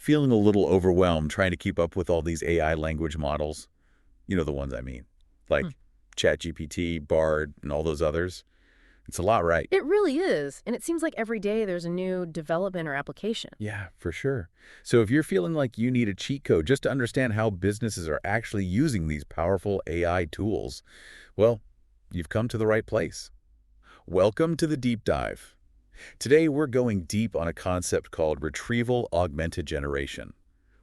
Feeling a little overwhelmed trying to keep up with all these AI language models? You know the ones I mean, like Hmm. ChatGPT, Bard, and all those others. It's a lot, right? It really is. And it seems like every day there's a new development or application. Yeah, for sure. So if you're feeling like you need a cheat code just to understand how businesses are actually using these powerful AI tools, well, you've come to the right place. Welcome to the deep dive. Today, we're going deep on a concept called Retrieval-Augmented Generation,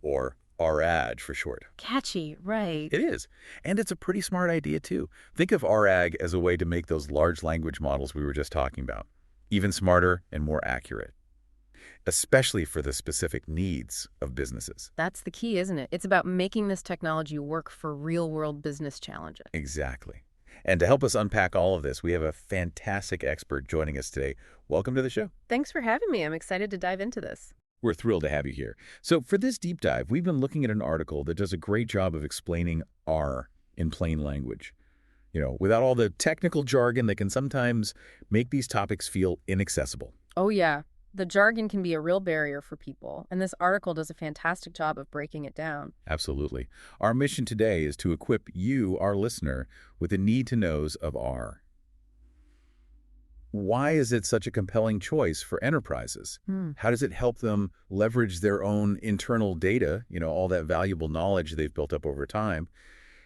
or RAG for short. Catchy, right. It is, and it's a pretty smart idea, too. Think of RAG as a way to make those large language models we were just talking about even smarter and more accurate, especially for the specific needs of businesses. That's the key, isn't it? It's about making this technology work for real-world business challenges. Exactly. And to help us unpack all of this, we have a fantastic expert joining us today. Welcome to the show. Thanks for having me. I'm excited to dive into this. We're thrilled to have you here. So for this deep dive, we've been looking at an article that does a great job of explaining R in plain language. Without all the technical jargon that can sometimes make these topics feel inaccessible. Oh, yeah. The jargon can be a real barrier for people, and this article does a fantastic job of breaking it down. Absolutely. Our mission today is to equip you, our listener, with the need-to-knows of R. Why is it such a compelling choice for enterprises? Hmm. How does it help them leverage their own internal data, all that valuable knowledge they've built up over time?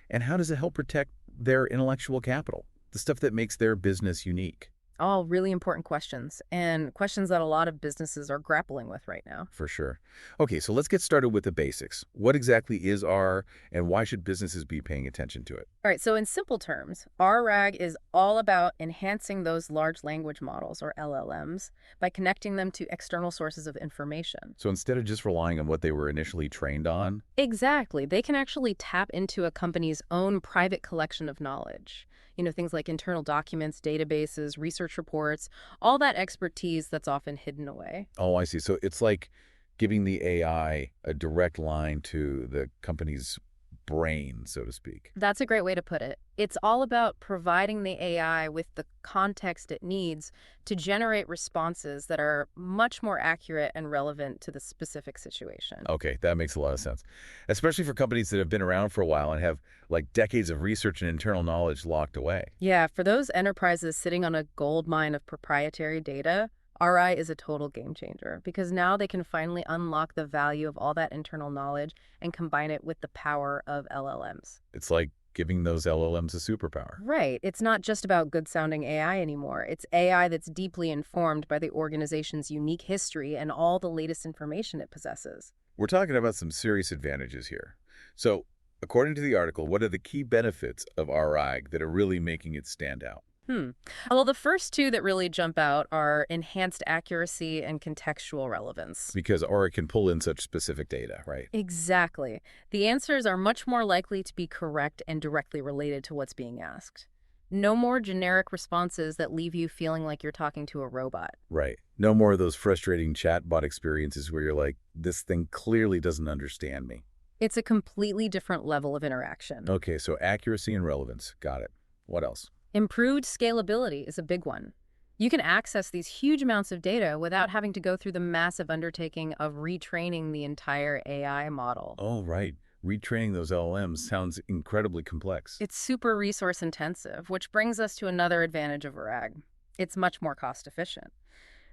And how does it help protect their intellectual capital, the stuff that makes their business unique? All really important questions, and questions that a lot of businesses are grappling with right now. For sure. Okay, so let's get started with the basics. What exactly is R, and why should businesses be paying attention to it? All right, so in simple terms, RAG is all about enhancing those large language models, or LLMs, by connecting them to external sources of information. So instead of just relying on what they were initially trained on, Exactly. They can actually tap into a company's own private collection of knowledge. Things like internal documents, databases, research reports, all that expertise that's often hidden away. oh, I see. So it's like giving the AI a direct line to the company's brain, so to speak. That's a great way to put it. It's all about providing the AI with the context it needs to generate responses that are much more accurate and relevant to the specific situation. Okay, that makes a lot of sense. Especially for companies that have been around for a while and have like decades of research and internal knowledge locked away. Yeah, for those enterprises sitting on a gold mine of proprietary data, RI is a total game changer because now they can finally unlock the value of all that internal knowledge and combine it with the power of LLMs. It's like giving those LLMs a superpower. Right. It's not just about good sounding AI anymore. It's AI that's deeply informed by the organization's unique history and all the latest information it possesses. We're talking about some serious advantages here. So, according to the article, what are the key benefits of RAG that are really making it stand out? Hmm. Well, the first two that really jump out are enhanced accuracy and contextual relevance. Because Aura can pull in such specific data, right? Exactly. The answers are much more likely to be correct and directly related to what's being asked. No more generic responses that leave you feeling like you're talking to a robot. Right. No more of those frustrating chatbot experiences where you're like, this thing clearly doesn't understand me. It's a completely different level of interaction. Okay, so accuracy and relevance. Got it. What else? Improved scalability is a big one. You can access these huge amounts of data without having to go through the massive undertaking of retraining the entire AI model. Oh, right. Retraining those LLMs sounds incredibly complex. It's super resource intensive, which brings us to another advantage of RAG. It's much more cost efficient.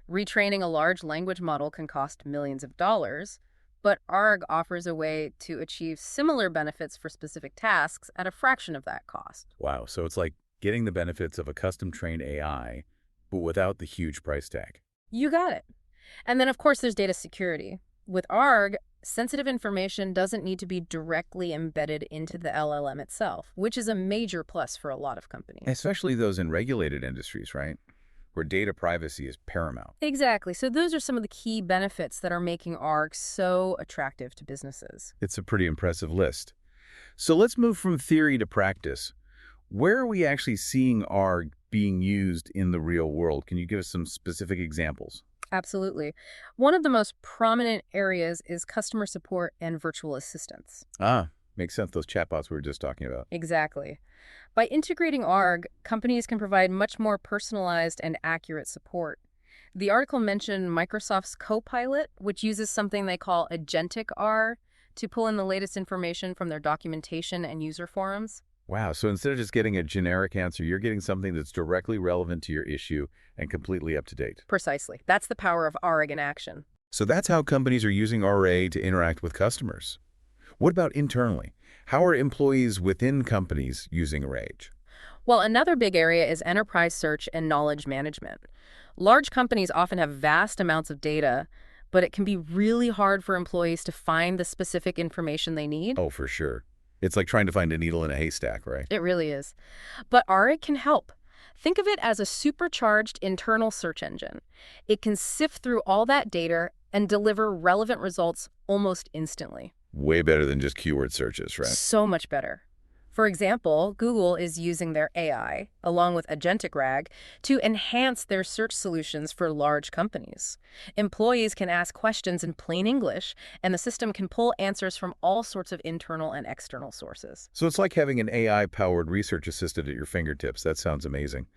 Retraining a large language model can cost millions of dollars, but ARG offers a way to achieve similar benefits for specific tasks at a fraction of that cost. Wow, so it's like getting the benefits of a custom-trained AI, but without the huge price tag. You got it. And then, of course, there's data security. With ARG, sensitive information doesn't need to be directly embedded into the LLM itself, which is a major plus for a lot of companies. Especially those in regulated industries, right? Where data privacy is paramount. Exactly. So those are some of the key benefits that are making ARG so attractive to businesses. It's a pretty impressive list. So let's move from theory to practice. Where are we actually seeing R being used in the real world? Can you give us some specific examples? Absolutely. One of the most prominent areas is customer support and virtual assistants. Ah, makes sense. Those chatbots we were just talking about. Exactly. By integrating ARG, companies can provide much more personalized and accurate support. The article mentioned Microsoft's Copilot, which uses something they call agentic R to pull in the latest information from their documentation and user forums. Wow, so instead of just getting a generic answer, you're getting something that's directly relevant to your issue and completely up to date. Precisely. That's the power of RAG in action. So that's how companies are using RA to interact with customers. What about internally? How are employees within companies using RAGE? Well, another big area is enterprise search and knowledge management. Large companies often have vast amounts of data, but it can be really hard for employees to find the specific information they need. Oh, for sure. It's like trying to find a needle in a haystack, right? It really is. But RA can help. Think of it as a supercharged internal search engine. It can sift through all that data and deliver relevant results almost instantly. Way better than just keyword searches, right? So much better. For example, Google is using their AI, along with agentic RAG, to enhance their search solutions for large companies. Employees can ask questions in plain English, and the system can pull answers from all sorts of internal and external sources. So it's like having an AI-powered research assistant at your fingertips. That sounds amazing.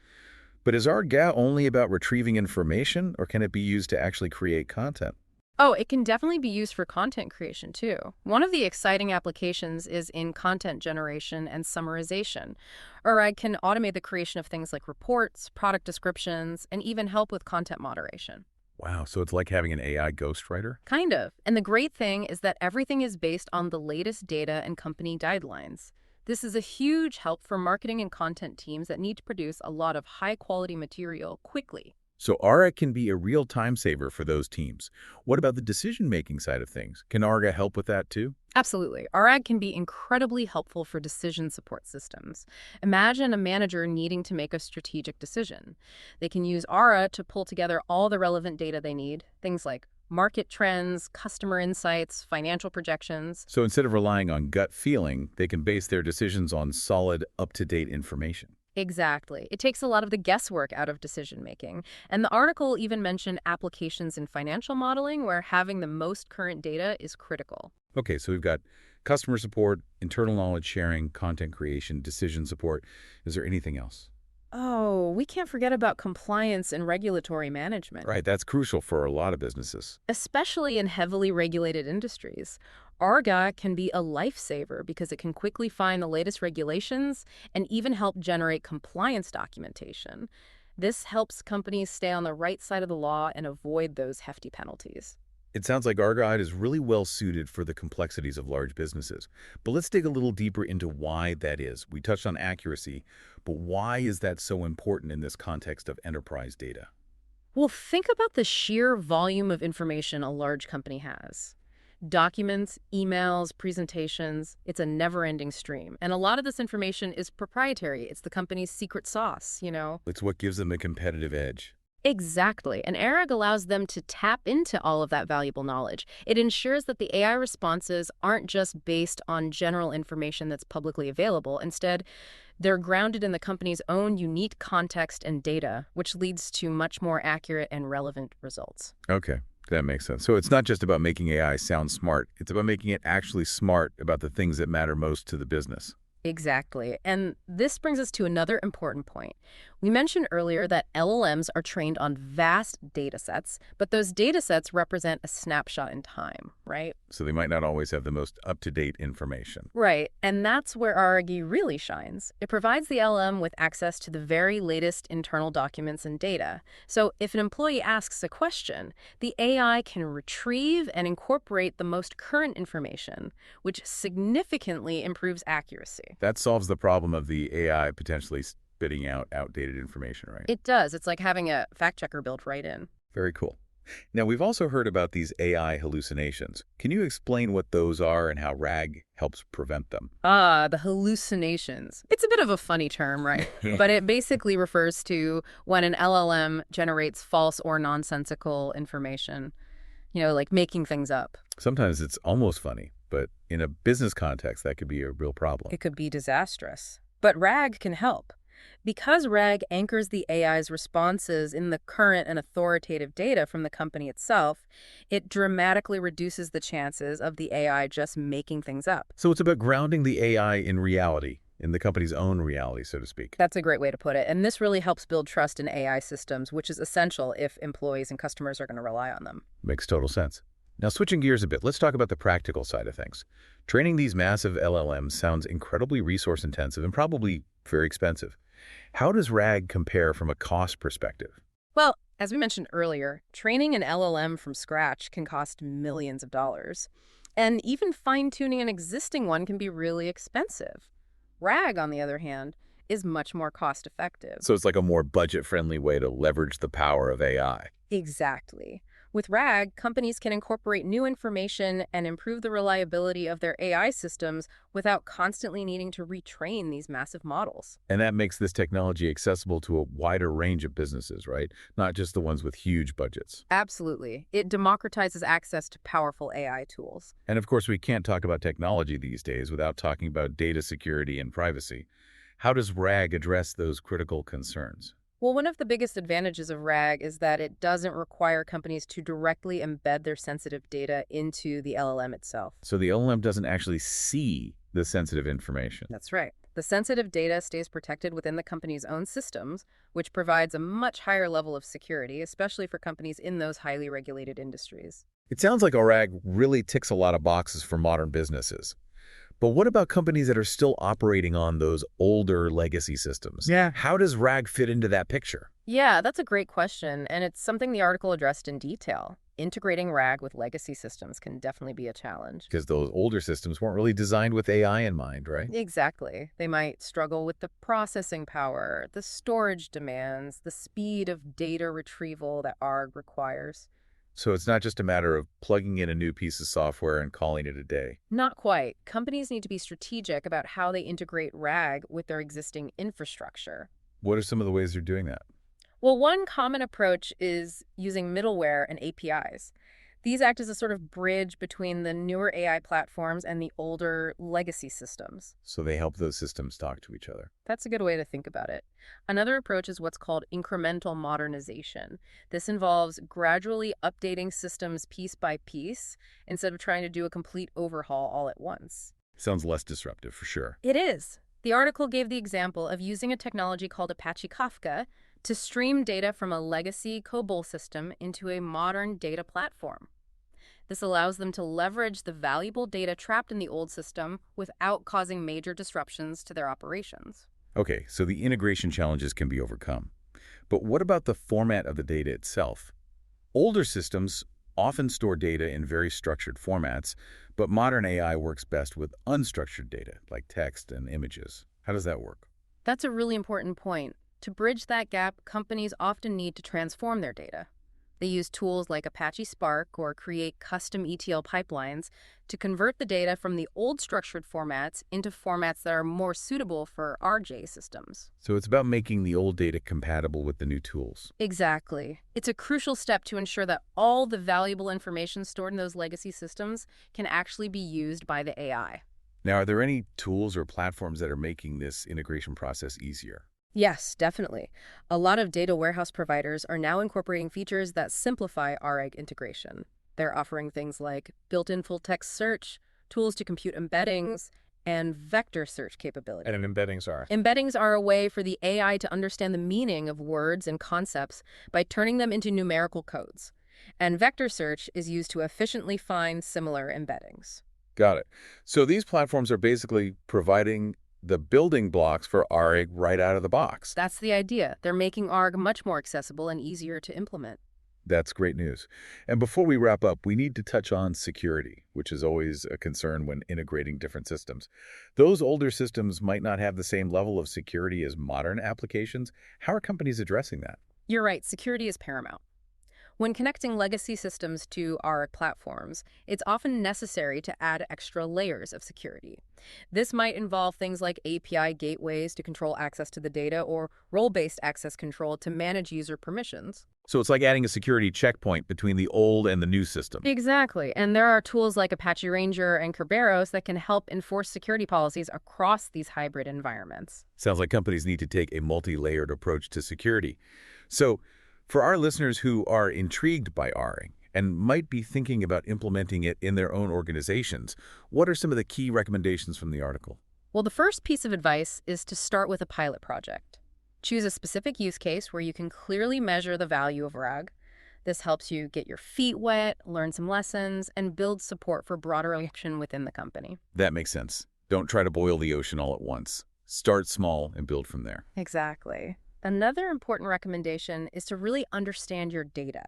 But is our GA only about retrieving information, or can it be used to actually create content? Oh, it can definitely be used for content creation too. One of the exciting applications is in content generation and summarization. Or I can automate the creation of things like reports, product descriptions, and even help with content moderation. Wow, so it's like having an AI ghostwriter? Kind of. And the great thing is that everything is based on the latest data and company guidelines. This is a huge help for marketing and content teams that need to produce a lot of high-quality material quickly. So ARA can be a real time saver for those teams. What about the decision-making side of things? Can ARGA help with that too? Absolutely. RAG can be incredibly helpful for decision support systems. Imagine a manager needing to make a strategic decision. They can use ARA to pull together all the relevant data they need, things like market trends, customer insights, financial projections. So instead of relying on gut feeling, they can base their decisions on solid, up-to-date information. Exactly. It takes a lot of the guesswork out of decision making. And the article even mentioned applications in financial modeling where having the most current data is critical. Okay, so we've got customer support, internal knowledge sharing, content creation, decision support. Is there anything else? Oh, we can't forget about compliance and regulatory management. Right, that's crucial for a lot of businesses. Especially in heavily regulated industries. ARGA can be a lifesaver because it can quickly find the latest regulations and even help generate compliance documentation. This helps companies stay on the right side of the law and avoid those hefty penalties. It sounds like Argide is really well suited for the complexities of large businesses. But let's dig a little deeper into why that is. We touched on accuracy, but why is that so important in this context of enterprise data? Well, think about the sheer volume of information a large company has. Documents, emails, presentations, it's a never-ending stream. And a lot of this information is proprietary. It's the company's secret sauce. It's what gives them a competitive edge. Exactly. And ERIG allows them to tap into all of that valuable knowledge. It ensures that the AI responses aren't just based on general information that's publicly available. Instead, they're grounded in the company's own unique context and data, which leads to much more accurate and relevant results. Okay, that makes sense. So it's not just about making AI sound smart. It's about making it actually smart about the things that matter most to the business. Exactly. And this brings us to another important point. We mentioned earlier that LLMs are trained on vast data sets, but those data sets represent a snapshot in time, right? So they might not always have the most up-to-date information. Right. And that's where RAG really shines. It provides the LLM with access to the very latest internal documents and data. So if an employee asks a question, the AI can retrieve and incorporate the most current information, which significantly improves accuracy. That solves the problem of the AI potentially spitting out outdated information, right? It does. It's like having a fact checker built right in. Very cool. Now, we've also heard about these AI hallucinations. Can you explain what those are and how RAG helps prevent them? Ah, the hallucinations. It's a bit of a funny term, right? But it basically refers to when an LLM generates false or nonsensical information, like making things up. Sometimes it's almost funny, but in a business context, that could be a real problem. It could be disastrous. But RAG can help. Because RAG anchors the AI's responses in the current and authoritative data from the company itself, it dramatically reduces the chances of the AI just making things up. So it's about grounding the AI in reality in the company's own reality, so to speak. That's a great way to put it. And this really helps build trust in AI systems, which is essential if employees and customers are going to rely on them. Makes total sense. Now, switching gears a bit, let's talk about the practical side of things. Training these massive LLMs sounds incredibly resource intensive and probably very expensive. How does RAG compare from a cost perspective? Well, as we mentioned earlier, training an LLM from scratch can cost millions of dollars. And even fine-tuning an existing one can be really expensive. RAG, on the other hand, is much more cost-effective. So it's like a more budget-friendly way to leverage the power of AI. Exactly. With RAG, companies can incorporate new information and improve the reliability of their AI systems without constantly needing to retrain these massive models. And that makes this technology accessible to a wider range of businesses, right? Not just the ones with huge budgets. Absolutely. It democratizes access to powerful AI tools. And of course, we can't talk about technology these days without talking about data security and privacy. How does RAG address those critical concerns? Well, one of the biggest advantages of RAG is that it doesn't require companies to directly embed their sensitive data into the LLM itself. So the LLM doesn't actually see the sensitive information. That's right. The sensitive data stays protected within the company's own systems, which provides a much higher level of security, especially for companies in those highly regulated industries. It sounds like a RAG really ticks a lot of boxes for modern businesses. But what about companies that are still operating on those older legacy systems? Yeah. How does RAG fit into that picture? Yeah, that's a great question, and it's something the article addressed in detail. Integrating RAG with legacy systems can definitely be a challenge. Because those older systems weren't really designed with AI in mind, right? Exactly. They might struggle with the processing power, the storage demands, the speed of data retrieval that ARG requires. So it's not just a matter of plugging in a new piece of software and calling it a day. Not quite. Companies need to be strategic about how they integrate RAG with their existing infrastructure. What are some of the ways they're doing that? Well, one common approach is using middleware and APIs. These act as a sort of bridge between the newer AI platforms and the older legacy systems. So they help those systems talk to each other. That's a good way to think about it. Another approach is what's called incremental modernization. This involves gradually updating systems piece by piece instead of trying to do a complete overhaul all at once. Sounds less disruptive for sure. It is. The article gave the example of using a technology called Apache Kafka to stream data from a legacy COBOL system into a modern data platform. This allows them to leverage the valuable data trapped in the old system without causing major disruptions to their operations. Okay, so the integration challenges can be overcome. But what about the format of the data itself? Older systems often store data in very structured formats, but modern AI works best with unstructured data, like text and images. How does that work? That's a really important point. To bridge that gap, companies often need to transform their data. They use tools like Apache Spark or create custom ETL pipelines to convert the data from the old structured formats into formats that are more suitable for RJ systems. So it's about making the old data compatible with the new tools. Exactly. It's a crucial step to ensure that all the valuable information stored in those legacy systems can actually be used by the AI. Now, are there any tools or platforms that are making this integration process easier? Yes, definitely. A lot of data warehouse providers are now incorporating features that simplify RAG integration. They're offering things like built-in full-text search, tools to compute embeddings, and vector search capability. And embeddings are? Embeddings are a way for the AI to understand the meaning of words and concepts by turning them into numerical codes. And vector search is used to efficiently find similar embeddings. Got it. So these platforms are basically providing the building blocks for RAG right out of the box. That's the idea. They're making ARG much more accessible and easier to implement. That's great news. And before we wrap up, we need to touch on security, which is always a concern when integrating different systems. Those older systems might not have the same level of security as modern applications. How are companies addressing that? You're right, security is paramount. When connecting legacy systems to ARG platforms, it's often necessary to add extra layers of security. This might involve things like API gateways to control access to the data or role-based access control to manage user permissions. So it's like adding a security checkpoint between the old and the new system. Exactly, and there are tools like Apache Ranger and Kerberos that can help enforce security policies across these hybrid environments. Sounds like companies need to take a multi-layered approach to security. So for our listeners who are intrigued by RAG and might be thinking about implementing it in their own organizations, what are some of the key recommendations from the article? Well, the first piece of advice is to start with a pilot project. Choose a specific use case where you can clearly measure the value of RAG. This helps you get your feet wet, learn some lessons, and build support for broader action within the company. That makes sense. Don't try to boil the ocean all at once. Start small and build from there. Exactly. Another important recommendation is to really understand your data.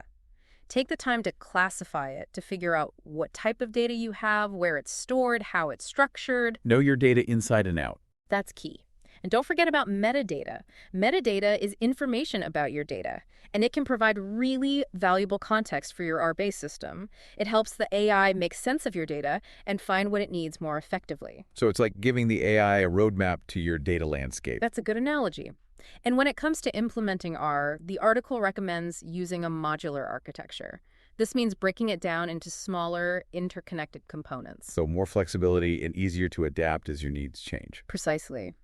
Take the time to classify it to figure out what type of data you have, where it's stored, how it's structured. Know your data inside and out. That's key. And don't forget about metadata. Metadata is information about your data, and it can provide really valuable context for your R-based system. It helps the AI make sense of your data and find what it needs more effectively. So it's like giving the AI a roadmap to your data landscape. That's a good analogy. And when it comes to implementing R, the article recommends using a modular architecture. This means breaking it down into smaller, interconnected components. So more flexibility and easier to adapt as your needs change. Precisely.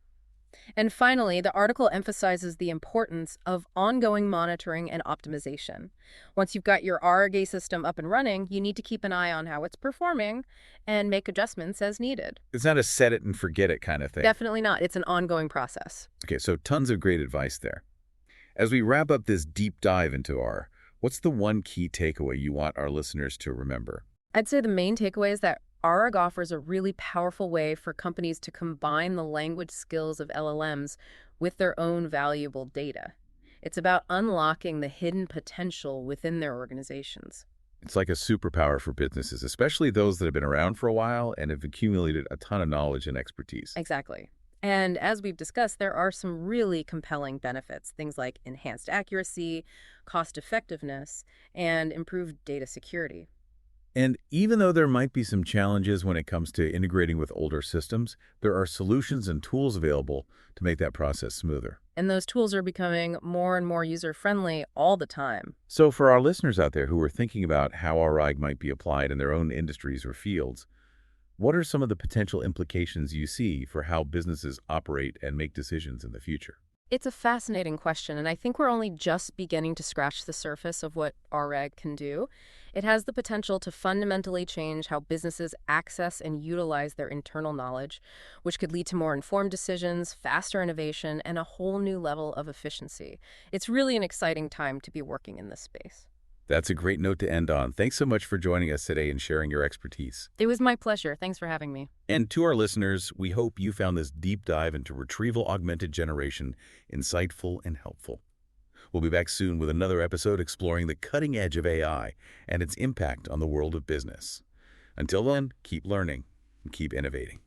And finally, the article emphasizes the importance of ongoing monitoring and optimization. Once you've got your RGA system up and running, you need to keep an eye on how it's performing and make adjustments as needed. It's not a set it and forget it kind of thing. Definitely not. It's an ongoing process. Okay, so tons of great advice there. As we wrap up this deep dive into R, what's the one key takeaway you want our listeners to remember? I'd say the main takeaway is that ARG offers a really powerful way for companies to combine the language skills of LLMs with their own valuable data. It's about unlocking the hidden potential within their organizations. It's like a superpower for businesses, especially those that have been around for a while and have accumulated a ton of knowledge and expertise. Exactly. And as we've discussed, there are some really compelling benefits, things like enhanced accuracy, cost effectiveness, and improved data security. And even though there might be some challenges when it comes to integrating with older systems, there are solutions and tools available to make that process smoother. And those tools are becoming more and more user-friendly all the time. So for our listeners out there who are thinking about how RIG might be applied in their own industries or fields, what are some of the potential implications you see for how businesses operate and make decisions in the future? It's a fascinating question, and I think we're only just beginning to scratch the surface of what RAG can do. It has the potential to fundamentally change how businesses access and utilize their internal knowledge, which could lead to more informed decisions, faster innovation, and a whole new level of efficiency. It's really an exciting time to be working in this space. That's a great note to end on. Thanks so much for joining us today and sharing your expertise. It was my pleasure. Thanks for having me. And to our listeners, we hope you found this deep dive into Retrieval-Augmented Generation insightful and helpful. We'll be back soon with another episode exploring the cutting edge of AI and its impact on the world of business. Until then, keep learning and keep innovating.